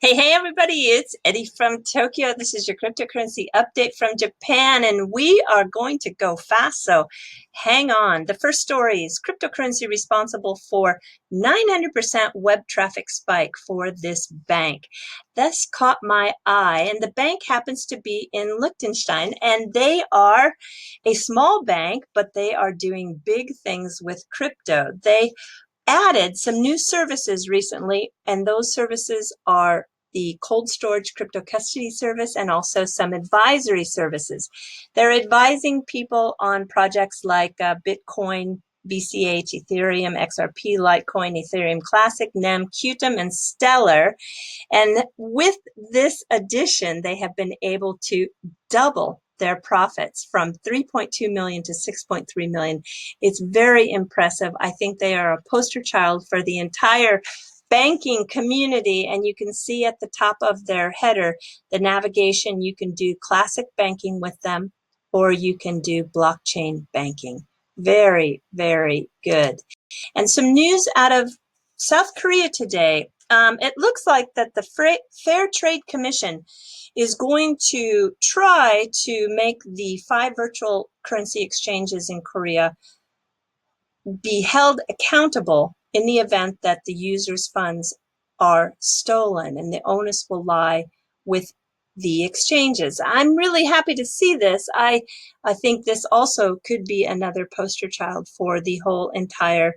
Hey, everybody, it's Eddie from Tokyo. This is your cryptocurrency update from Japan, and we are going to go fast, so hang on. The first story is cryptocurrency responsible for 900% web traffic spike for this bank. This caught my eye, and the bank happens to be in Liechtenstein, and they are a small bank, but they are doing big things with crypto. They added some new services recently, and those services are the cold storage crypto custody service and also some advisory services. They're advising people on projects like Bitcoin, BCH, Ethereum, XRP, Litecoin, Ethereum Classic, NEM, Qtum, and Stellar. And with this addition, they have been able to double their profits from 3.2 million to 6.3 million. It's very impressive. I think they are a poster child for the entire banking community, and you can see at the top of their header, the navigation. You can do classic banking with them, or you can do blockchain banking. Very, very good. And some news out of South Korea today. It looks like that the Fair Trade Commission is going to try to make the 5 virtual currency exchanges in Korea be held accountable in the event that the users' funds are stolen, and the onus will lie with the exchanges. I'm really happy to see this. I think this also could be another poster child for the whole entire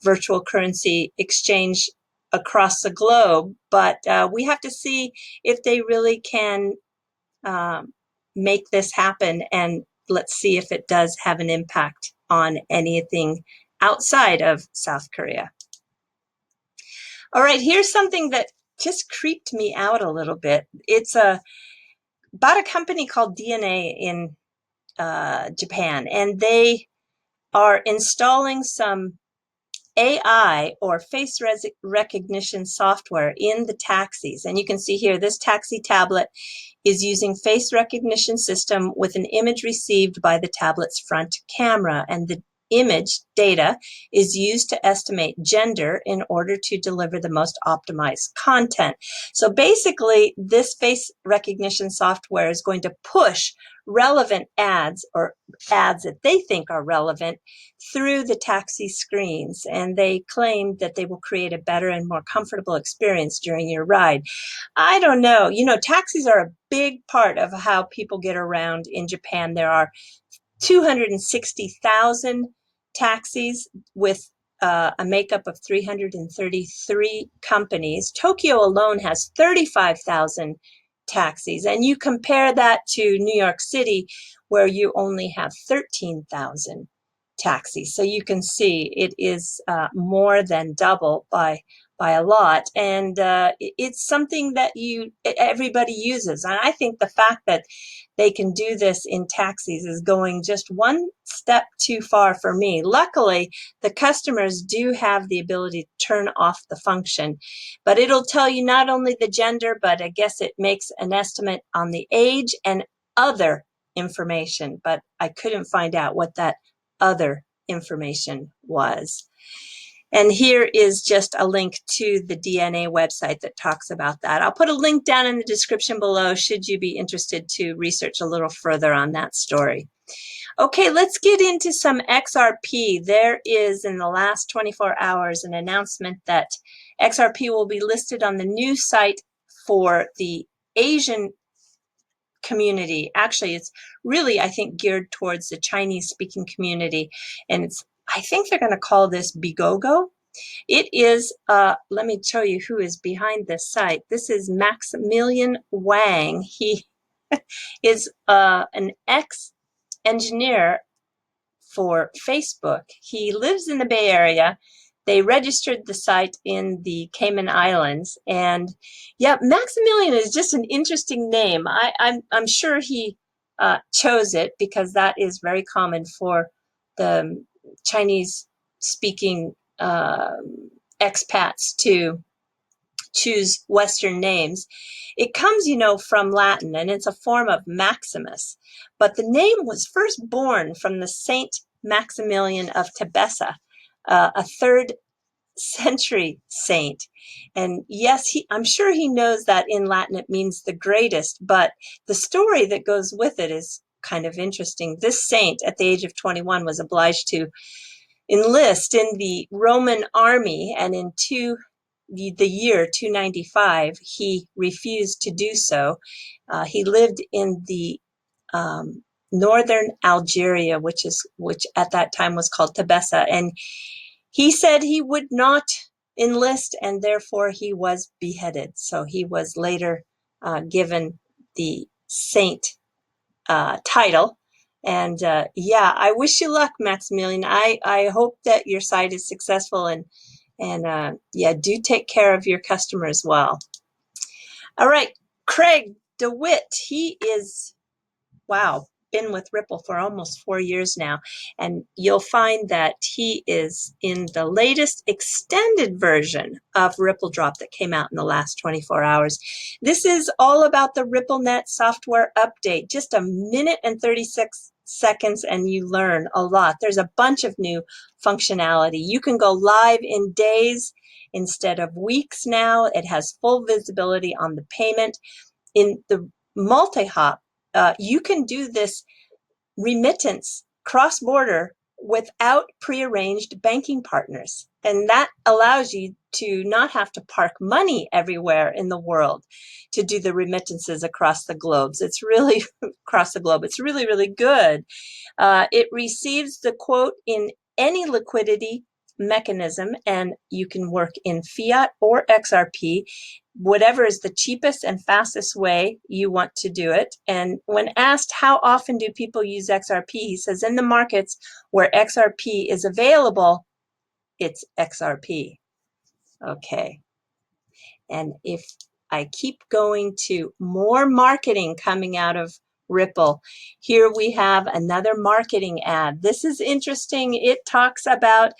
virtual currency exchange across the globe, but we have to see if they really can make this happen, and let's see if it does have an impact on anything outside of South Korea. All right, here's something that just creeped me out a little bit. It's about a company called DNA in Japan, and they are installing some AI or face recognition software in the taxis. And you can see here, this taxi tablet is using face recognition system with an image received by the tablet's front camera. And the image data is used to estimate gender in order to deliver the most optimized content. So basically, this face recognition software is going to push relevant ads, or ads that they think are relevant, through the taxi screens, and they claim that they will create a better and more comfortable experience during your ride. I don't know. You know, taxis are a big part of how people get around in Japan. There are 260,000 taxis with a makeup of 333 companies. Tokyo alone has 35,000 taxis, and you compare that to New York City, where you only have 13,000 taxis. So you can see it is more than double by a lot, and it's something that everybody uses. And I think the fact that they can do this in taxis is going just one step too far for me. Luckily, the customers do have the ability to turn off the function, but it'll tell you not only the gender, but I guess it makes an estimate on the age and other information, but I couldn't find out what that other information was. And here is just a link to the DNA website that talks about that. I'll put a link down in the description below should you be interested to research a little further on that story. Okay, let's get into some XRP. There is, in the last 24 hours, an announcement that XRP will be listed on the new site for the Asian community. Actually, it's really, I think, geared towards the Chinese-speaking community, and I think they're going to call this Bigogo. It is, let me show you who is behind this site. This is Maximilian Wang. He is an ex-engineer for Facebook. He lives in the Bay Area. They registered the site in the Cayman Islands, and yeah, Maximilian is just an interesting name. I'm sure he chose it because that is very common for the Chinese-speaking expats to choose Western names. It comes, you know, from Latin, and it's a form of Maximus. But the name was first born from the Saint Maximilian of Tebessa, a 3rd century saint. And yes, I'm sure he knows that in Latin it means the greatest, but the story that goes with it is kind of interesting. This saint, at the age of 21, was obliged to enlist in the Roman army, and in the year 295, he refused to do so. He lived in the northern Algeria, which at that time was called Tabessa, and he said he would not enlist, and therefore he was beheaded. So he was later given the saint title. And yeah, I wish you luck, Maximilian. I hope that your site is successful, and yeah, do take care of your customers well. All right, Craig DeWitt, he is, wow, been with Ripple for almost 4 years now, and you'll find that he is in the latest extended version of Ripple Drop that came out in the last 24 hours. This is all about the Ripplenet software update. Just a minute and 36 seconds and you learn a lot. There's a bunch of new functionality. You can go live in days instead of weeks now. It has full visibility on the payment. In the multi-hop, you can do this remittance cross-border without prearranged banking partners. And that allows you to not have to park money everywhere in the world to do the remittances across the globe. It's really across the globe. It's really, really good. It receives the quote in any liquidity mechanism, and you can work in fiat or XRP, whatever is the cheapest and fastest way you want to do it. And when asked how often do people use XRP, he says in the markets where XRP is available, it's XRP. Okay. And if I keep going to more marketing coming out of Ripple, here we have another marketing ad. This is interesting. It talks about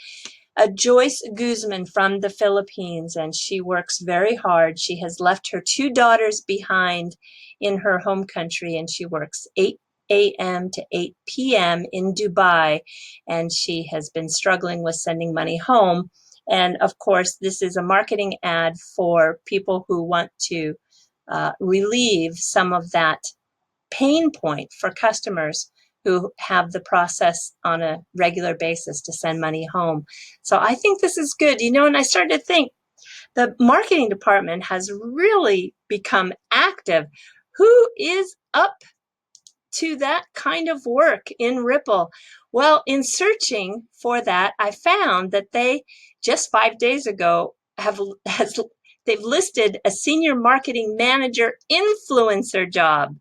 Joyce Guzman from the Philippines, and she works very hard. She has left her 2 daughters behind in her home country, and she works 8 a.m. to 8 p.m. in Dubai, and she has been struggling with sending money home. And of course, this is a marketing ad for people who want to relieve some of that pain point for customers who have the process on a regular basis to send money home. So I think this is good. You know, and I started to think the marketing department has really become active. Who is up to that kind of work in Ripple? Well, in searching for that, I found that they just 5 days ago they've listed a senior marketing manager influencer job.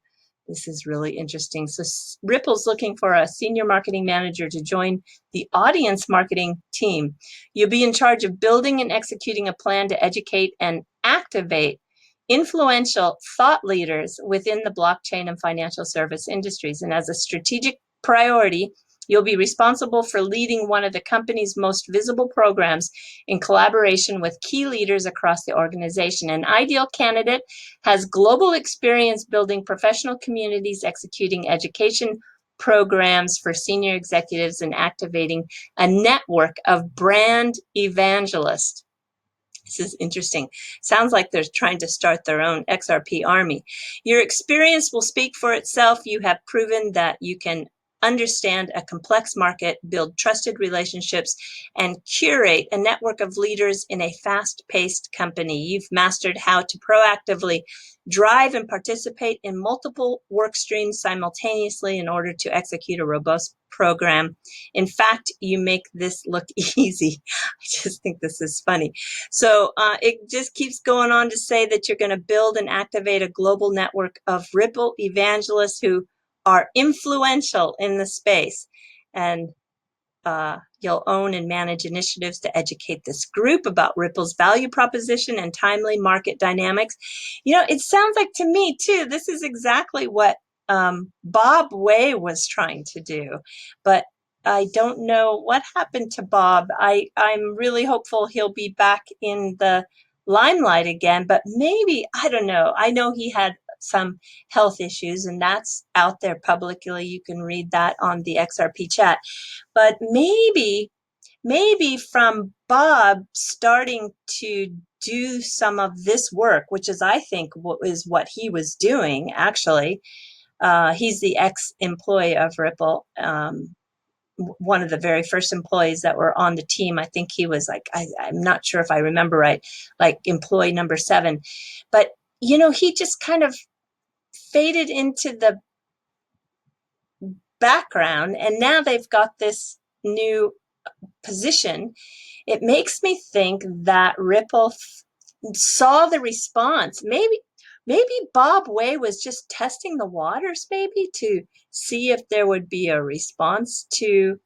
This is really interesting. So Ripple's looking for a senior marketing manager to join the audience marketing team. You'll be in charge of building and executing a plan to educate and activate influential thought leaders within the blockchain and financial service industries. And as a strategic priority, you'll be responsible for leading one of the company's most visible programs in collaboration with key leaders across the organization. An ideal candidate has global experience building professional communities, executing education programs for senior executives, and activating a network of brand evangelists. This is interesting. Sounds like they're trying to start their own XRP army. Your experience will speak for itself. You have proven that you can understand a complex market, build trusted relationships, and curate a network of leaders in a fast-paced company. You've mastered how to proactively drive and participate in multiple work streams simultaneously in order to execute a robust program. In fact, you make this look easy. I just think this is funny. So it just keeps going on to say that you're going to build and activate a global network of Ripple evangelists who are influential in the space. And you'll own and manage initiatives to educate this group about Ripple's value proposition and timely market dynamics. You know, it sounds like to me, too, this is exactly what Bob Way was trying to do. But I don't know what happened to Bob. I'm really hopeful he'll be back in the limelight again, but maybe, I don't know. I know he had some health issues, and that's out there publicly. You can read that on the XRP chat. But maybe maybe from Bob starting to do some of this work, which is, I think, is what he was doing, actually. He's the ex-employee of Ripple, one of the very first employees that were on the team. I think he was like, I'm not sure if I remember right, like employee number 7. But, he just kind of faded into the background, and now they've got this new position. It makes me think that Ripple saw the response. Maybe Bob Way was just testing the waters, maybe to see if there would be a response to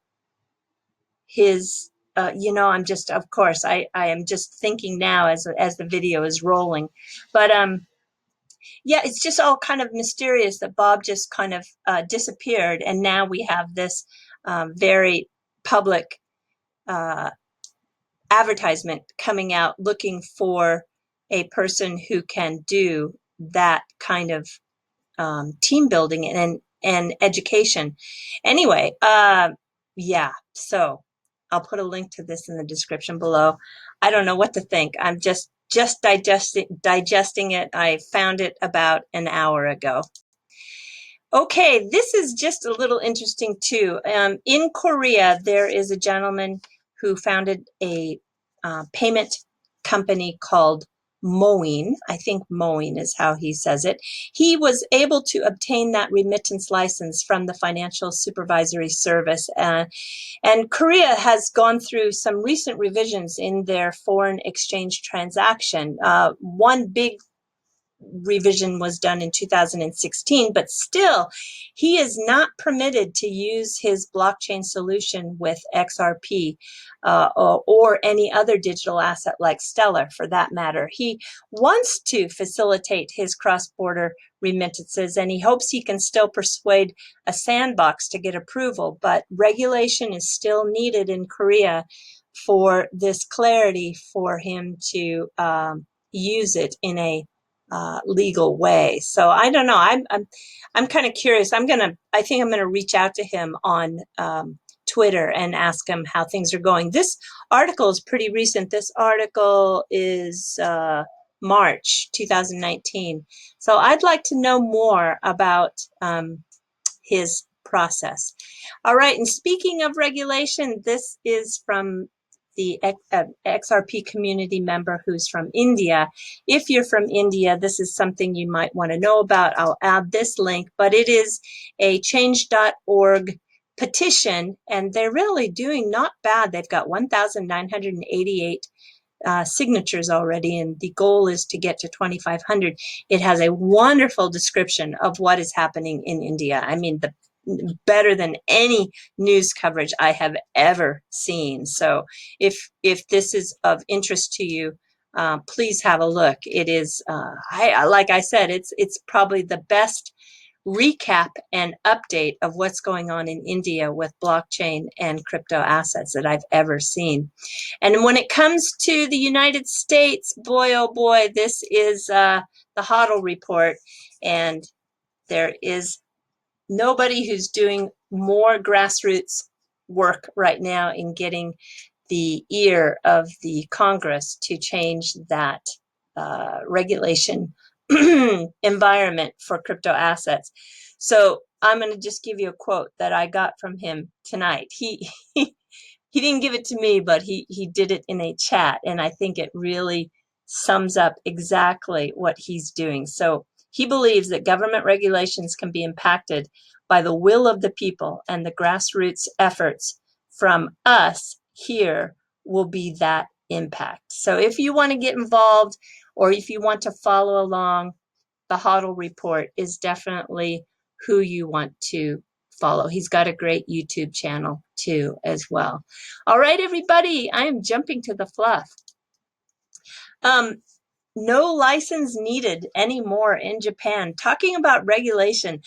his. I'm just, of course, I am just thinking now as the video is rolling, but yeah, it's just all kind of mysterious that Bob just kind of disappeared, and now we have this very public advertisement coming out looking for a person who can do that kind of team building and education. Anyway, yeah, so I'll put a link to this in the description below. I don't know what to think. I'm just digesting it. I found it about an hour ago. Okay, this is just a little interesting too. In Korea, there is a gentleman who founded a payment company called Moin. I think Moin is how he says it. He was able to obtain that remittance license from the Financial Supervisory Service. And Korea has gone through some recent revisions in their foreign exchange transaction. One big revision was done in 2016, but still, he is not permitted to use his blockchain solution with XRP or any other digital asset like Stellar, for that matter. He wants to facilitate his cross-border remittances, and he hopes he can still persuade a sandbox to get approval, but regulation is still needed in Korea for this clarity for him to use it in a legal way. So I don't know. I'm kind of curious. I think I'm gonna reach out to him on Twitter and ask him how things are going. This article is pretty recent. This article is March 2019. So I'd like to know more about his process. All right, and speaking of regulation, this is from the XRP community member who's from India. If you're from India, this is something you might want to know about. I'll add this link, but it is a change.org petition, and they're really doing not bad. They've got 1,988 signatures already, and the goal is to get to 2,500. It has a wonderful description of what is happening in India. I mean, better than any news coverage I have ever seen. So if this is of interest to you, please have a look. It is, like I said, it's probably the best recap and update of what's going on in India with blockchain and crypto assets that I've ever seen. And when it comes to the United States, boy, oh boy, this is the Huddle Report, and there is nobody who's doing more grassroots work right now in getting the ear of the Congress to change that regulation environment for crypto assets. So I'm going to just give you a quote that I got from him tonight. He didn't give it to me, but he did it in a chat, and I think it really sums up exactly what he's doing. So he believes that government regulations can be impacted by the will of the people, and the grassroots efforts from us here will be that impact. So if you want to get involved, or if you want to follow along, the Huddle Report is definitely who you want to follow. He's got a great YouTube channel too as well. All right, everybody, I am jumping to the fluff. No license needed anymore in Japan. Talking about regulation,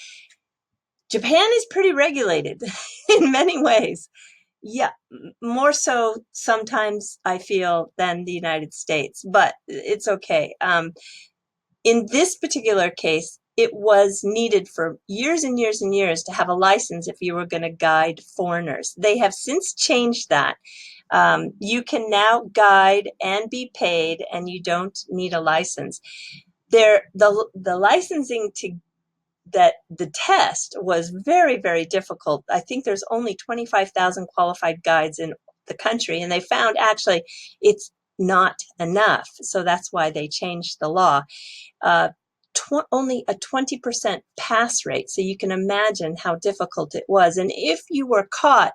Japan is pretty regulated in many ways. Yeah, more so sometimes I feel than the United States, but it's okay. In this particular case, it was needed for years and years and years to have a license if you were going to guide foreigners. They have since changed that. You can now guide and be paid, and you don't need a license. The licensing to that the test was very, very difficult. I think there's only 25,000 qualified guides in the country, and they found actually it's not enough. So that's why they changed the law. Uh, only a 20% pass rate. So you can imagine how difficult it was. And if you were caught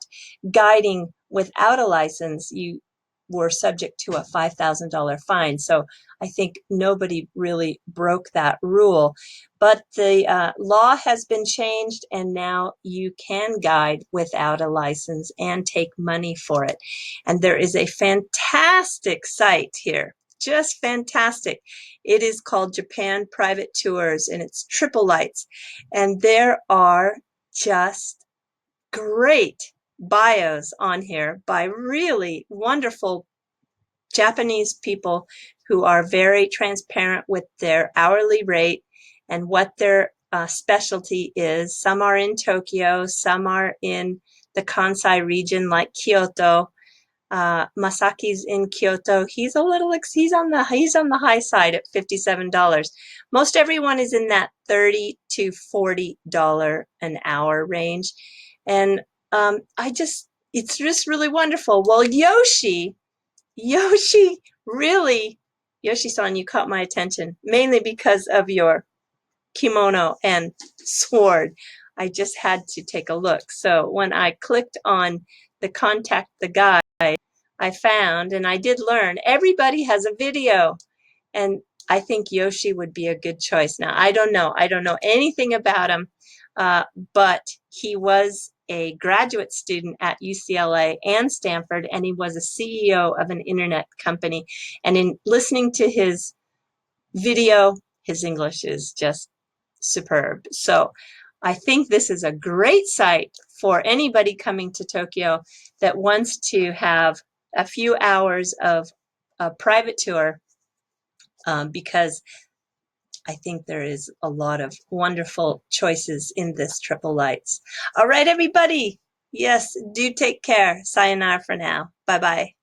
guiding without a license, you were subject to a $5,000 fine. So I think nobody really broke that rule. But the law has been changed, and now you can guide without a license and take money for it. And there is a fantastic site here, just fantastic. It is called Japan Private Tours, and it's triple lights. And there are just great bios on here by really wonderful Japanese people who are very transparent with their hourly rate and what their specialty is. Some are in Tokyo, some are in the Kansai region like Kyoto. Masaki's in Kyoto. He's on the high side at $57. Most everyone is in that $30 to $40 an hour range, and it's just really wonderful. Well, Yoshi, really, Yoshi-san, you caught my attention mainly because of your kimono and sword. I just had to take a look. So when I clicked on the contact the guy, I found, and I did learn, everybody has a video, and I think Yoshi would be a good choice. Now, I don't know anything about him, but he was a graduate student at UCLA and Stanford, and he was a CEO of an internet company. And in listening to his video, his English is just superb. So I think this is a great site for anybody coming to Tokyo that wants to have a few hours of a private tour, because I think there is a lot of wonderful choices in this triple lights. All right, everybody. Yes, do take care. Sayonara for now. Bye-bye.